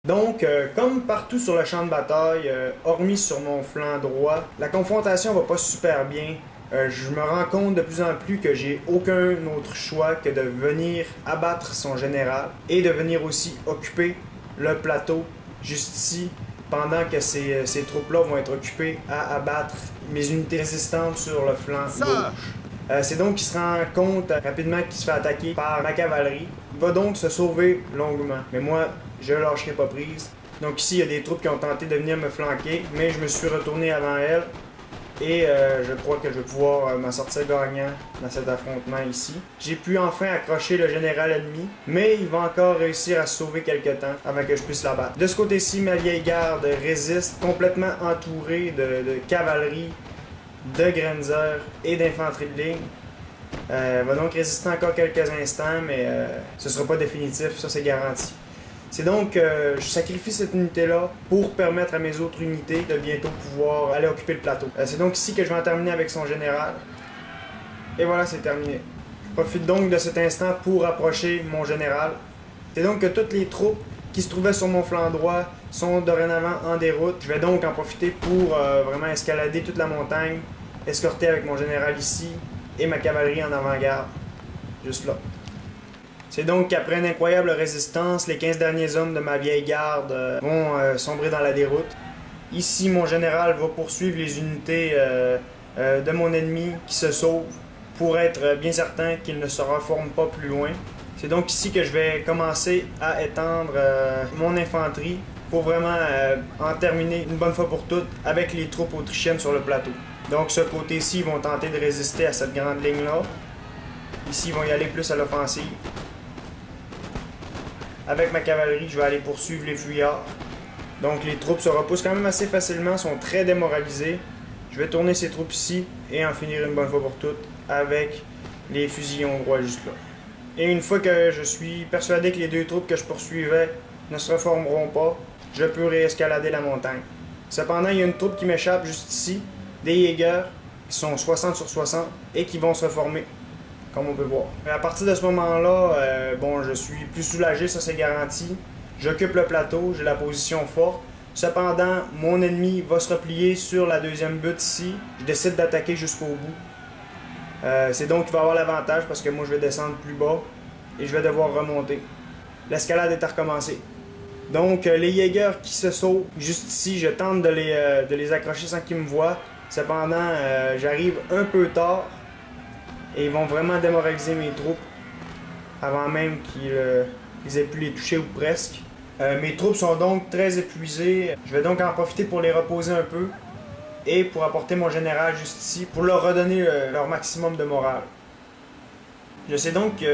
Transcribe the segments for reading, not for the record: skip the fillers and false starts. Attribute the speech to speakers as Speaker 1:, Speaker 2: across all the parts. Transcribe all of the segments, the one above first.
Speaker 1: Donc, comme partout sur le champ de bataille, hormis sur mon flanc droit, la confrontation va pas super bien. Je me rends compte de plus en plus que j'ai aucun autre choix que de venir abattre son général et de venir aussi occuper le plateau juste ici pendant que ces troupes-là vont être occupées à abattre mes unités résistantes sur le flanc gauche. C'est donc qu'il se rend compte rapidement qu'il se fait attaquer par la cavalerie. Il va donc se sauver longuement. Mais moi, je lâcherai pas prise. Donc ici, il y a des troupes qui ont tenté de venir me flanquer, mais je me suis retourné avant elles. Et je crois que je vais pouvoir m'en sortir gagnant dans cet affrontement ici. J'ai pu enfin accrocher le général ennemi, mais il va encore réussir à se sauver quelque temps avant que je puisse l'abattre. De ce côté-ci, ma vieille garde résiste, complètement entourée de cavalerie, de Grenzer et d'infanterie de ligne. Va donc résister encore quelques instants, mais ce sera pas définitif, ça c'est garanti. C'est donc je sacrifie cette unité-là pour permettre à mes autres unités de bientôt pouvoir aller occuper le plateau. C'est donc ici que je vais en terminer avec son général. Et voilà, c'est terminé. Je profite donc de cet instant pour approcher mon général. C'est donc que toutes les troupes qui se trouvaient sur mon flanc droit sont dorénavant en déroute. Je vais donc en profiter pour vraiment escalader toute la montagne, escorter avec mon général ici et ma cavalerie en avant-garde, juste là. C'est donc qu'après une incroyable résistance, les 15 derniers hommes de ma vieille garde vont sombrer dans la déroute. Ici, mon général va poursuivre les unités de mon ennemi qui se sauvent pour être bien certain qu'ils ne se reforment pas plus loin. C'est donc ici que je vais commencer à étendre mon infanterie pour vraiment en terminer une bonne fois pour toutes avec les troupes autrichiennes sur le plateau. Donc ce côté-ci, ils vont tenter de résister à cette grande ligne-là. Ici, ils vont y aller plus à l'offensive. Avec ma cavalerie, je vais aller poursuivre les fuyards. Donc les troupes se repoussent quand même assez facilement, sont très démoralisées. Je vais tourner ces troupes ici et en finir une bonne fois pour toutes avec les fusils hongrois juste là. Et une fois que je suis persuadé que les deux troupes que je poursuivais ne se reformeront pas, je peux réescalader la montagne. Cependant, il y a une troupe qui m'échappe juste ici, des Jägers, qui sont 60 sur 60 et qui vont se reformer, comme on peut voir. À partir de ce moment-là, bon, je suis plus soulagé, ça c'est garanti. J'occupe le plateau, j'ai la position forte. Cependant, mon ennemi va se replier sur la deuxième butte ici. Je décide d'attaquer jusqu'au bout. C'est donc qu'il va avoir l'avantage parce que moi je vais descendre plus bas et je vais devoir remonter. L'escalade est à recommencer. Donc les Jägers qui se sauvent juste ici, je tente de les accrocher sans qu'ils me voient. Cependant, j'arrive un peu tard et ils vont vraiment démoraliser mes troupes avant même qu'ils aient pu les toucher ou presque. Mes troupes sont donc très épuisées. Je vais donc en profiter pour les reposer un peu et pour apporter mon général juste ici pour leur redonner leur maximum de morale. Je sais donc qu'il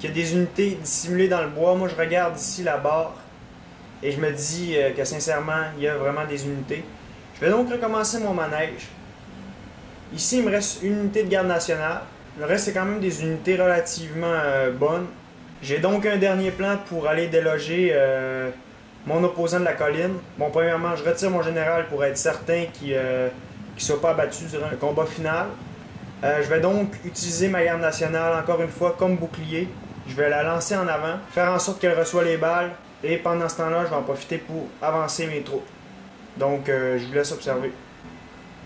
Speaker 1: y a des unités dissimulées dans le bois. Moi, je regarde ici la barre et je me dis que sincèrement, il y a vraiment des unités. Je vais donc recommencer mon manège. Ici, il me reste une unité de garde nationale. Le reste, c'est quand même des unités relativement bonnes. J'ai donc un dernier plan pour aller déloger mon opposant de la colline. Bon, premièrement, je retire mon général pour être certain qu'il ne soit pas abattu durant le combat final. Je vais donc utiliser ma garde nationale encore une fois comme bouclier. Je vais la lancer en avant, faire en sorte qu'elle reçoive les balles. Et pendant ce temps-là, je vais en profiter pour avancer mes troupes. Donc, je vous laisse observer.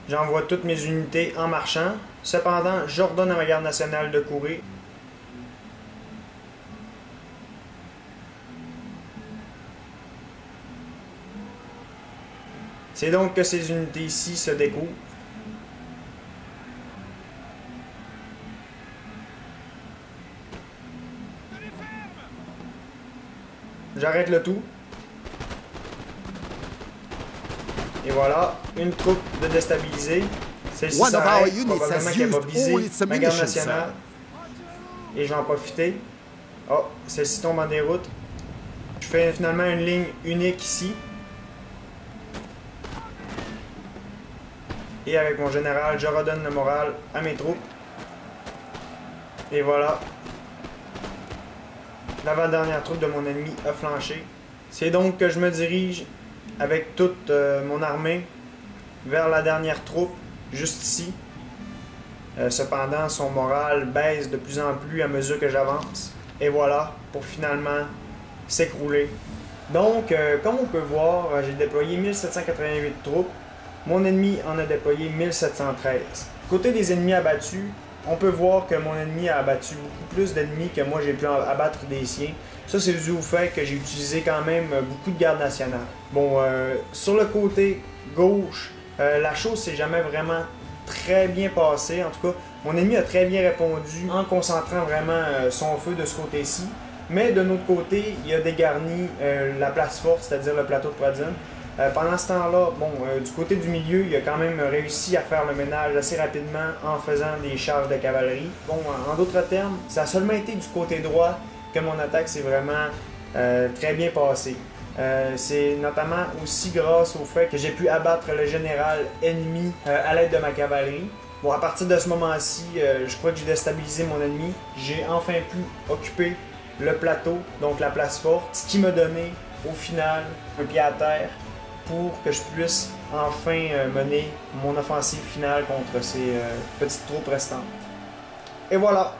Speaker 1: J'envoie toutes mes unités en marchant. Cependant, j'ordonne à ma garde nationale de courir. C'est donc que ces unités ici se découvrent. J'arrête le tout. Et voilà, une troupe de déstabilisée. Celle-ci s'arrête, probablement qu'elle va viser ma garde nationale. Et je vais en profiter. Oh, celle-ci tombe en déroute. Je fais finalement une ligne unique ici. Et avec mon général, je redonne le moral à mes troupes. Et voilà. L'avant-dernière troupe de mon ennemi a flanché. C'est donc que je me dirige avec toute mon armée vers la dernière troupe, juste ici. Cependant, son moral baisse de plus en plus à mesure que j'avance. Et voilà, pour finalement s'écrouler Donc, comme on peut voir, j'ai déployé 1788 troupes. Mon ennemi en a déployé 1713. Côté des ennemis abattus, on peut voir que mon ennemi a abattu beaucoup plus d'ennemis que moi j'ai pu abattre des siens. Ça, c'est dû au fait que j'ai utilisé quand même beaucoup de gardes nationales. Bon, sur le côté gauche, la chose s'est jamais vraiment très bien passée. En tout cas, mon ennemi a très bien répondu en concentrant vraiment son feu de ce côté-ci. Mais de notre côté, il a dégarni la place forte, c'est-à-dire le plateau de Pradine. Pendant ce temps-là, bon, du côté du milieu, il a quand même réussi à faire le ménage assez rapidement en faisant des charges de cavalerie. Bon, en d'autres termes, ça a seulement été du côté droit que mon attaque s'est vraiment très bien passée. C'est notamment aussi grâce au fait que j'ai pu abattre le général ennemi à l'aide de ma cavalerie. Bon, à partir de ce moment-ci, je crois que j'ai déstabilisé mon ennemi. J'ai enfin pu occuper le plateau, donc la place forte, ce qui m'a donné au final un pied à terre pour que je puisse enfin mener mon offensive finale contre ces petites troupes restantes. Et voilà!